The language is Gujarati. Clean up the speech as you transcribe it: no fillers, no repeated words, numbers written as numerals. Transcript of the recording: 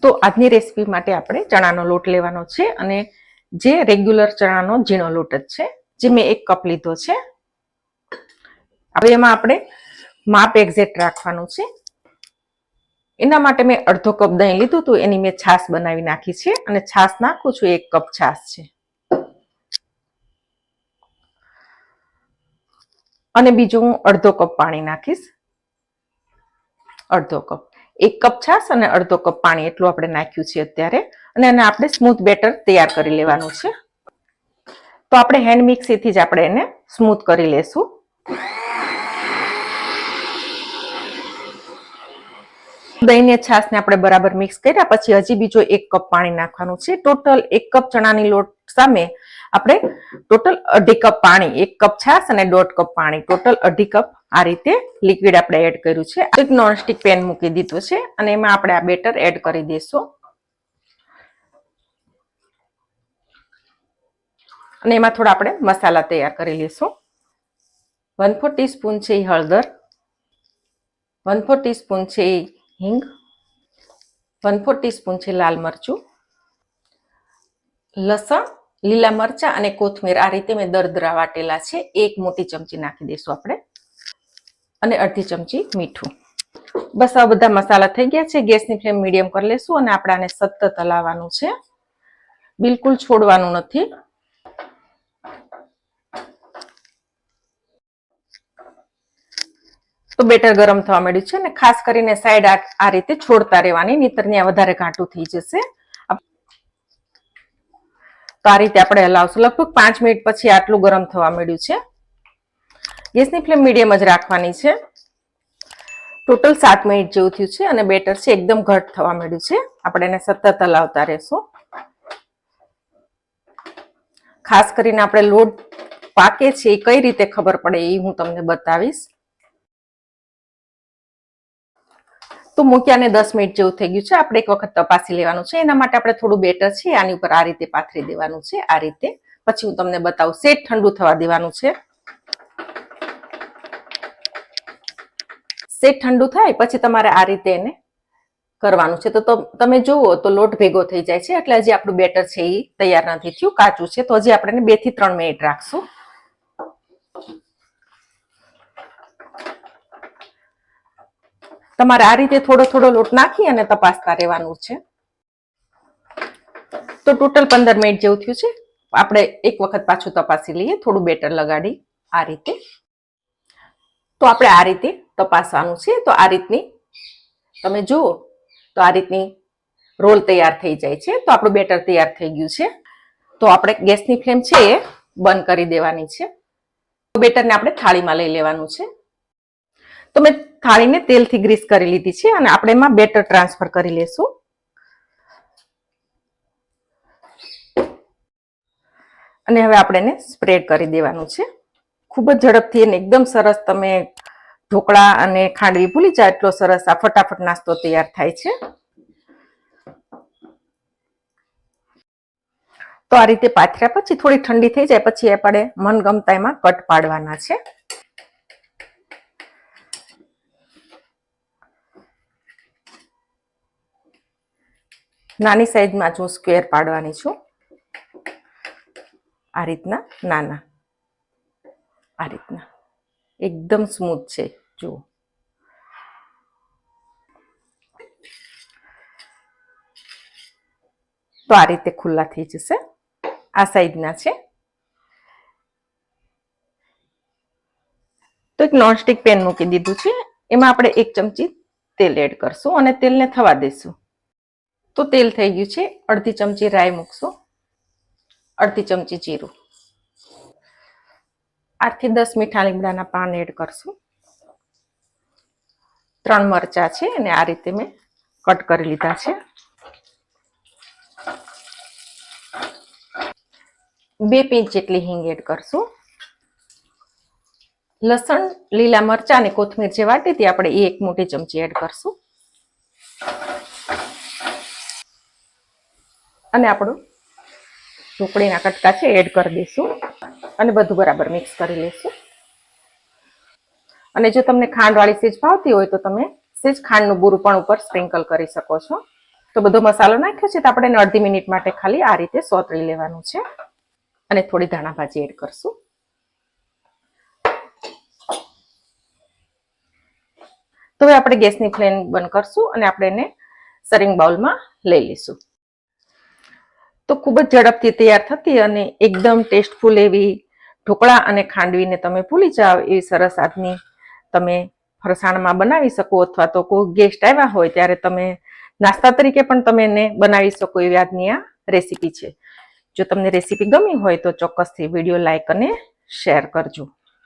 તો આજની રેસીપી માટે આપણે ચણાનો લોટ લેવાનો છે અને જે રેગ્યુલર ચણાનો ઝીણો લોટ જ છે, જે મેં 1 કપ લીધો છે. હવે એમાં આપણે માપ એક્ઝેક્ટ રાખવાનું છે. એના માટે મેં અડધો કપ દહીં લીધું હતું, એની મેં છાશ બનાવી નાખી છે અને છાશ નાખું છું 1 કપ છાશ છે. અને બીજું હું અડધો કપ પાણી નાખીશ. અડધો કપ, 1 કપ છાશ અને અડધો કપ પાણી એટલું આપણે નાખ્યું છે અત્યારે. અને એને આપણે સ્મૂથ બેટર તૈયાર કરી લેવાનું છે. તો આપણે હેન્ડ મિક્સીથી જ આપણે એને સ્મૂથ કરી લેશું. દહીં ને છાશને આપણે બરાબર મિક્સ કર્યા પછી હજી બીજો 1 કપ પાણી નાખવાનું છે. ટોટલ 1 કપ ચણાની લોટ સામે આપણે ટોટલ 1/2 કપ પાણી, 1 કપ છાશ અને 1/2 કપ પાણી, ટોટલ 1/2 કપ આ રીતે લિક્વિડ આપણે એડ કર્યું છે. એક નોનસ્ટિક પેન મૂકી દીધું છે અને એમાં આપણે આ બેટર એડ કરી દઈશું. અને એમાં થોડા આપણે મસાલા તૈયાર કરી લઈશું. 1/4 ટીસ્પૂન છે હળદર, 1/4 ટીસ્પૂન છે હિંગ, 1/4 ટીસ્પૂન છે લાલ મરચું, લસણ, લીલા મરચા અને કોથમીર આ રીતે મેં દરદરા વાટેલા છે. 1 મોટી ચમચી નાખી દઈશું આપણે અને અડધી ચમચી મીઠું. બસ આ બધા મસાલા થઈ ગયા છે. ગેસની ફ્લેમ મીડિયમ કરી લેશું અને આપણે આને સતત હલાવવાનું છે, બિલકુલ છોડવાનું નથી. તો બેટર ગરમ થવા માંડ્યું છે અને ખાસ કરીને સાઈડ આ રીતે છોડતા રહેવાની, નહીતર ત્યાં વધારે ઘાટું થઈ જશે. તો આ રીતે આપણે હલાવશું. લગભગ 5 મિનિટ પછી આટલું ગરમ થવા માંડ્યું છે. ગેસની ફ્લેમ મીડિયમ જ રાખવાની છે. ટોટલ 7 મિનિટ જેવું થયું છે અને બેટર છે એકદમ ઘટ થવા માંડ્યું છે. આપણે એને સતત હલાવતા રહેશું. ખાસ કરીને આપણે લોટ પાકે છે એ કઈ રીતે ખબર પડે એ હું તમને બતાવીશ. તો મૂક્યાને 10 મિનિટ જેવું થઈ ગયું છે. આપણે એક વખત તપાસી લેવાનું છે. એના માટે આપણે થોડું બેટર છે આની ઉપર આ રીતે પાથરી દેવાનું છે, આ રીતે. પછી હું તમને બતાવું. સેજ ઠંડુ થવા દેવાનું છે. સેજ ઠંડુ થાય પછી તમારે આ રીતે એને કરવાનું છે. તો તમે જુઓ તો લોટ ભેગો થઈ જાય છે, એટલે હજી આપણું બેટર છે એ તૈયાર નથી થયું, કાચું છે. તો હજી આપણે 2 થી 3 મિનિટ રાખશું. તમારે આ રીતે થોડો થોડો લોટ નાખી અને તપાસતા રહેવાનું છે. તો ટોટલ 15 મિનિટ જેવું થયું છે. આપણે એક વખત પાછું તપાસી લઈએ, થોડું બેટર લગાડી આ રીતે. તો આપણે આ રીતે તપાસવાનું છે. તો આ રીતની તમે જુઓ તો આ રીતની રોલ તૈયાર થઈ જાય છે. તો આપણું બેટર તૈયાર થઈ ગયું છે. તો આપણે ગેસની ફ્લેમ છે એ બંધ કરી દેવાની છે. તો બેટરને આપણે થાળીમાં લઈ લેવાનું છે. તો મેં થાળીને તેલથી ગ્રીસ કરી લીધી છે અને આપણે એમાં બેટર ટ્રાન્સફર કરી લેશું. અને હવે આપણે એને સ્પ્રેડ કરી દેવાનું છે. ખૂબ જ ઝડપથી અને એકદમ સરસ તમે ઢોકળા અને ખાંડવી ભૂલી જાય એટલો સરસ આ ફટાફટ નાસ્તો તૈયાર થાય છે. તો આ રીતે પાથર્યા પછી થોડી ઠંડી થઈ જાય પછી આપણે મનગમતા એમાં કટ પાડવાના છે. નાની સાઈઝમાં જ હું સ્ક્વેર પાડવાની છું. આ રીતના નાના, આ રીતના એકદમ સ્મૂથ છે. જુઓ તો આ રીતે ખુલ્લા થઈ જશે. આ સાઈઝના છે. તો એક નોનસ્ટિક પેન મૂકી દીધું છે. એમાં આપણે 1 ચમચી તેલ એડ કરશું અને તેલને થવા દઈશું. તો તેલ થઈ ગયું છે. અડધી ચમચી રાઈ મૂકશું, અડધી ચમચી જીરું, 8 થી 10 મીઠા લીમડાના પાન એડ કરશું. 3 મરચા છે અને આ રીતે મેં કટ કરી લીધા છે. 2 પિંચ જેટલી હિંગ એડ કરશું. લસણ, લીલા મરચા અને કોથમીર જે વાટી હતી આપણે એ 1 મોટી ચમચી એડ કરશું. અને આપણું ઢોકળીના કટકા છે એડ કરી દઈશું અને બધું બરાબર મિક્સ કરી લઈશું. અને જો તમને ખાંડવાળી સેજ ભાવતી હોય તો તમે સેજ ખાંડનું બુરું પણ ઉપર સ્પ્રિંકલ કરી શકો છો. તો બધો મસાલો નાખ્યો છે તો આપણે એને અડધી મિનિટ માટે ખાલી આ રીતે સોતળી લેવાનું છે અને થોડી ધાણા ભાજી એડ કરશું. તો હવે આપણે ગેસની ફ્લેમ બંધ કરશું અને આપણે એને સર્વિંગ બાઉલમાં લઈ લઈશું. તો ખૂબ જ ઝડપથી તૈયાર થતી અને એકદમ ટેસ્ટફુલ એવી ઢોકળા અને ખાંડવીને તમે ભૂલી જાઓ એવી સરસ આજની તમે ફરસાણમાં બનાવી શકો, અથવા તો કોઈ ગેસ્ટ આવ્યા હોય ત્યારે તમે નાસ્તા તરીકે પણ તમે એને બનાવી શકો એવી આજની આ રેસીપી છે. જો તમને રેસીપી ગમી હોય તો ચોક્કસથી વિડીયો લાઈક અને શેર કરજો.